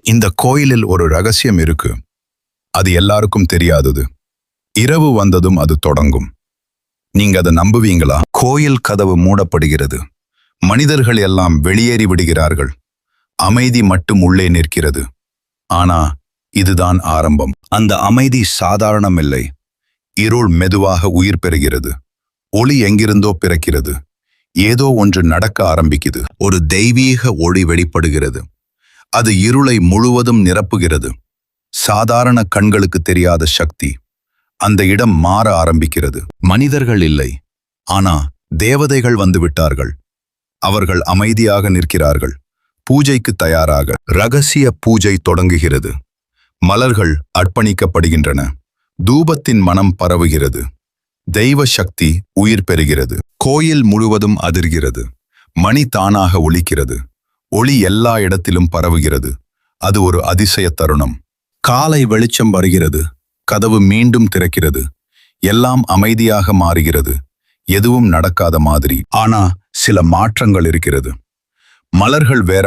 இந்த கோயிலில் ஒரு ரகசியம் இருக்கு. அது எல்லாருக்கும் தெரியாதது. இரவு வந்ததும் அது தொடங்கும். நீங்க அதை நம்புவீங்களா? கோயில் கதவு மூடப்படுகிறது. மனிதர்கள் எல்லாம் வெளியேறி விடுகிறார்கள். அமைதி மட்டும் உள்ளே நிற்கிறது. ஆனா இதுதான் ஆரம்பம். அந்த அமைதி சாதாரணமில்லை. இருள் மெதுவாக உயிர் பெறுகிறது. ஒளி எங்கிருந்தோ பிறக்கிறது. ஏதோ ஒன்று நடக்க ஆரம்பிக்குது. ஒரு தெய்வீக ஒளி வெளிப்படுகிறது. அது இருளை முழுவதும் நிரப்புகிறது. சாதாரண கண்களுக்கு தெரியாத சக்தி. அந்த இடம் மாற ஆரம்பிக்கிறது. மனிதர்கள் இல்லை, ஆனா தேவதைகள் வந்து விட்டார்கள். அவர்கள் அமைதியாக நிற்கிறார்கள். பூஜைக்கு தயாராக. ரகசிய பூஜை தொடங்குகிறது. மலர்கள் அர்ப்பணிக்கப்படுகின்றன. தூபத்தின் மனம் பரவுகிறது. தெய்வ சக்தி உயிர் பெறுகிறது. கோயில் முழுவதும் அதிர்கிறது. மணி தானாக ஒலிக்கிறது. ஒளி எல்லா இடத்திலும் பரவுகிறது. அது ஒரு அதிசய தருணம். காலை வெளிச்சம் வருகிறது. கதவு மீண்டும் திறக்கிறது. எல்லாம் அமைதியாக மாறுகிறது. எதுவும் நடக்காத மாதிரி. ஆனா சில மாற்றங்கள் இருக்கிறது. மலர்கள் வேற